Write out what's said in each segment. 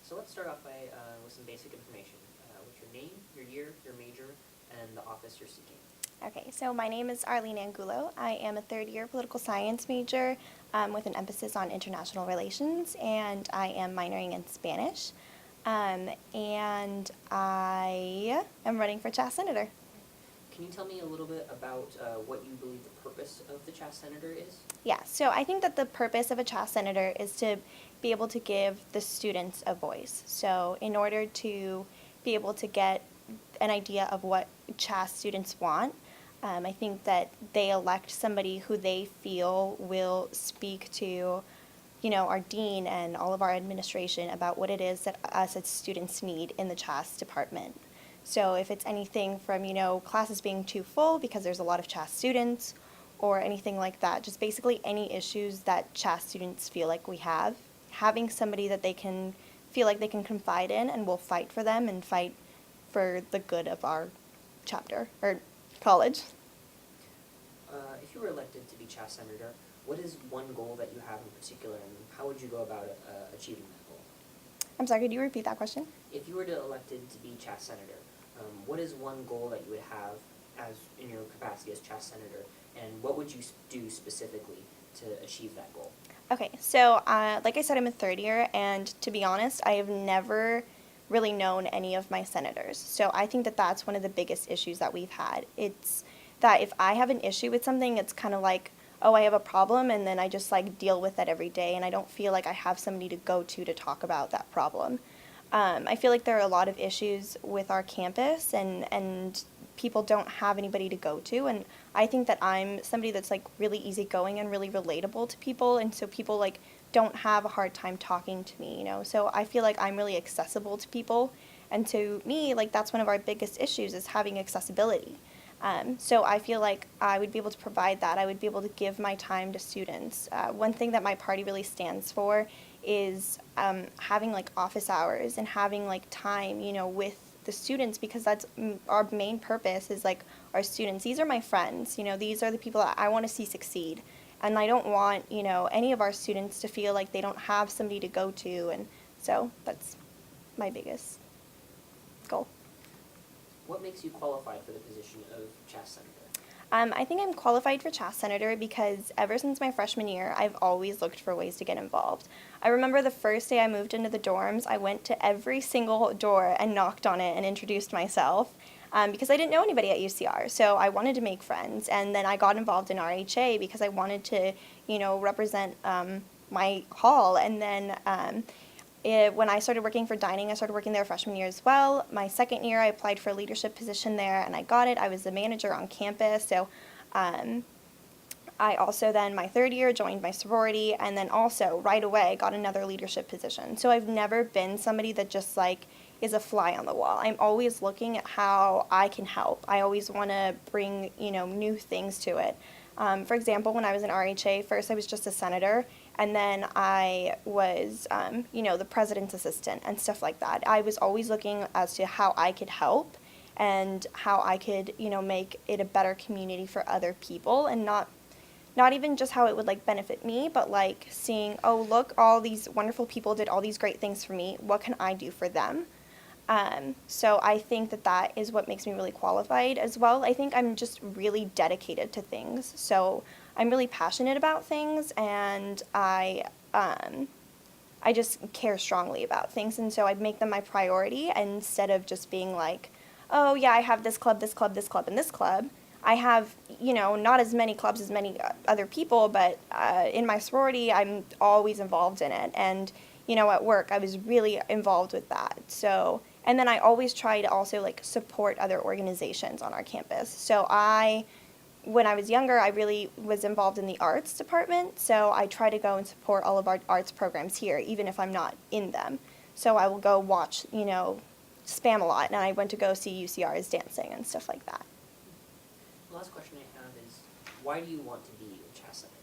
So let's start off with some basic information. What's your name, your year, your major, and the office you're seeking? Okay, so my name is Arlene Angulo. I am a third-year political science major with an emphasis on international relations, and I am minoring in Spanish. And I am running for CHASS Senator. Can you tell me a little bit about what you believe the purpose of the CHASS Senator is? Yeah, so I think that the purpose of a CHASS Senator is to be able to give the students a voice. So in order to be able to get an idea of what CHASS students want, I think that they elect somebody who they feel will speak to, our dean and all of our administration about what it is that us as students need in the CHASS department. So if it's anything from, classes being too full because there's a lot of CHASS students or anything like that, just basically any issues that CHASS students feel like we have, having somebody that they can feel like they can confide in and will fight for them and fight for the good of our chapter or college. If you were elected to be CHASS Senator, what is one goal that you have in particular, and how would you go about achieving that goal? I'm sorry, could you repeat that question? If you were elected to be CHASS Senator, what is one goal that you would have as in your capacity as CHASS Senator, and what would you do specifically to achieve that goal? Okay, so like I said, I'm a third year, and to be honest, I have never really known any of my senators. So I think that that's one of the biggest issues that we've had. It's that if I have an issue with something, it's kind of like, oh, I have a problem, and then I just like deal with it every day, and I don't feel like I have somebody to go to talk about that problem. I feel like there are a lot of issues with our campus, and people don't have anybody to go to, and I think that I'm somebody that's like really easygoing and really relatable to people, and so people like don't have a hard time talking to me, So I feel like I'm really accessible to people, and to me, like that's one of our biggest issues is having accessibility. So I feel like I would be able to provide that. I would be able to give my time to students. One thing that my party really stands for is having like office hours and having like time, with the students, because that's our main purpose is like our students. These are my friends, these are the people that I want to see succeed. And I don't want, any of our students to feel like they don't have somebody to go to. And so that's my biggest goal. What makes you qualified for the position of CHASS Senator? I think I'm qualified for CHASS Senator because ever since my freshman year, I've always looked for ways to get involved. I remember the first day I moved into the dorms, I went to every single door and knocked on it and introduced myself because I didn't know anybody at UCR. So I wanted to make friends, and then I got involved in RHA because I wanted to, represent my hall, and then when I started working for dining, I started working there freshman year as well. My second year, I applied for a leadership position there, and I got it. I was the manager on campus. So I also then, my third year, joined my sorority, and then also right away got another leadership position. So I've never been somebody that just like is a fly on the wall. I'm always looking at how I can help. I always want to bring, new things to it. For example, when I was in RHA, first I was just a senator, and then I was, the president's assistant and stuff like that. I was always looking as to how I could help and how I could, make it a better community for other people, and not even just how it would like benefit me, but like seeing, oh, look, all these wonderful people did all these great things for me. What can I do for them? So I think that that is what makes me really qualified as well. I think I'm just really dedicated to things. So I'm really passionate about things, and I just care strongly about things, and so I'd make them my priority instead of just being like, oh yeah, I have this club, this club, this club, and this club. I have, not as many clubs as many other people, but in my sorority, I'm always involved in it. And, at work, I was really involved with that. So, and then I always try to also like support other organizations on our campus. So when I was younger, I really was involved in the arts department. So I try to go and support all of our arts programs here, even if I'm not in them. So I will go watch, Spam a lot, and I went to go see UCR's dancing and stuff like that. The last question I have is, why do you want to be a CHASS Senator?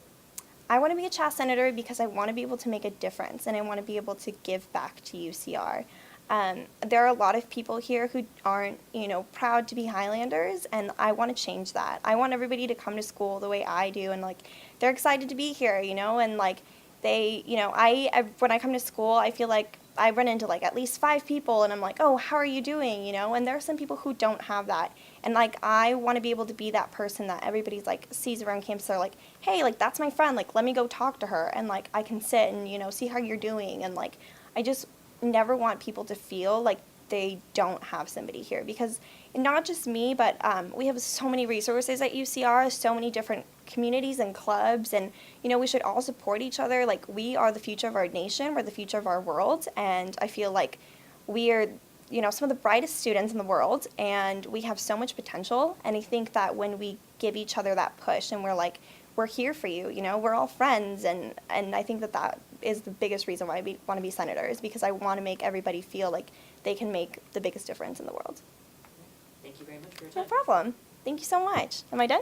I want to be a CHASS Senator because I want to be able to make a difference, and I want to be able to give back to UCR. There are a lot of people here who aren't, proud to be Highlanders, and I want to change that. I want everybody to come to school the way I do, and like they're excited to be here, and like they, when I come to school, I feel like I run into like at least 5 people and I'm like, oh, how are you doing? And there are some people who don't have that. And like, I want to be able to be that person that everybody's like sees around campus. They're like, hey, like that's my friend. Like, let me go talk to her. And like, I can sit and, see how you're doing. And like, I just never want people to feel like they don't have somebody here, because not just me, but we have so many resources at UCR, so many different communities and clubs, and we should all support each other. Like, we are the future of our nation, we're the future of our world, and I feel like we are some of the brightest students in the world, and we have so much potential. And I think that when we give each other that push and we're like, we're here for you, we're all friends, and I think that is the biggest reason why I want to be senators, because I want to make everybody feel like they can make the biggest difference in the world. Thank you very much for your time. No problem. Thank you so much. Am I done?